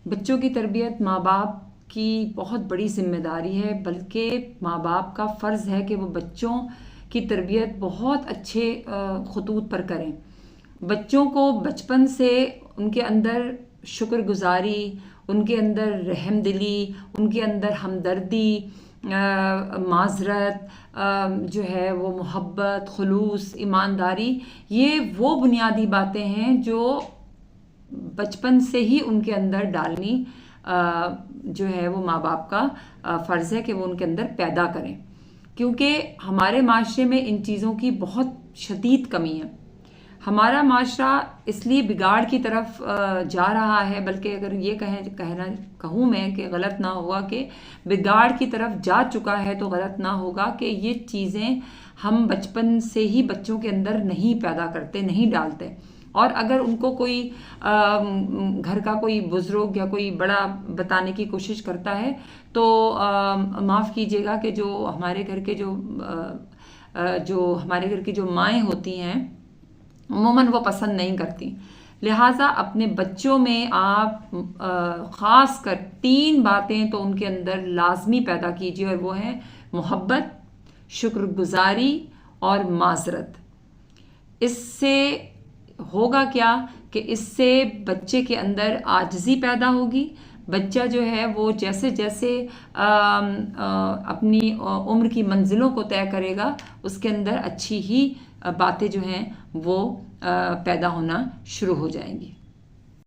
بچوں کی تربیت ماں باپ کی بہت بڑی ذمہ داری ہے، بلکہ ماں باپ کا فرض ہے کہ وہ بچوں کی تربیت بہت اچھے خطوط پر کریں۔ بچوں کو بچپن سے ان کے اندر شکر گزاری، ان کے اندر رحم دلی، ان کے اندر ہمدردی، معذرت، جو ہے وہ محبت، خلوص، ایمانداری، یہ وہ بنیادی باتیں ہیں جو بچپن سے ہی ان کے اندر ڈالنی جو ہے وہ ماں باپ کا فرض ہے کہ وہ ان کے اندر پیدا کریں، کیونکہ ہمارے معاشرے میں ان چیزوں کی بہت شدید کمی ہے۔ ہمارا معاشرہ اس لیے بگاڑ کی طرف جا رہا ہے، بلکہ اگر یہ کہوں میں کہ غلط نہ ہوگا کہ بگاڑ کی طرف جا چکا ہے تو غلط نہ ہوگا کہ یہ چیزیں ہم بچپن سے ہی بچوں کے اندر نہیں پیدا کرتے، نہیں ڈالتے، اور اگر ان کو کوئی گھر کا کوئی بزرگ یا کوئی بڑا بتانے کی کوشش کرتا ہے تو معاف کیجیے گا کہ جو ہمارے گھر کی جو مائیں ہوتی ہیں عموماً وہ پسند نہیں کرتی۔ لہٰذا اپنے بچوں میں آپ خاص کر 3 باتیں تو ان کے اندر لازمی پیدا کیجیے، اور وہ ہیں محبت، شکر گزاری اور معذرت۔ اس سے ہوگا کیا کہ اس سے بچے کے اندر عاجزی پیدا ہوگی۔ بچہ جو ہے وہ جیسے جیسے اپنی عمر کی منزلوں کو طے کرے گا، اس کے اندر اچھی ہی باتیں جو ہیں وہ پیدا ہونا شروع ہو جائیں گی۔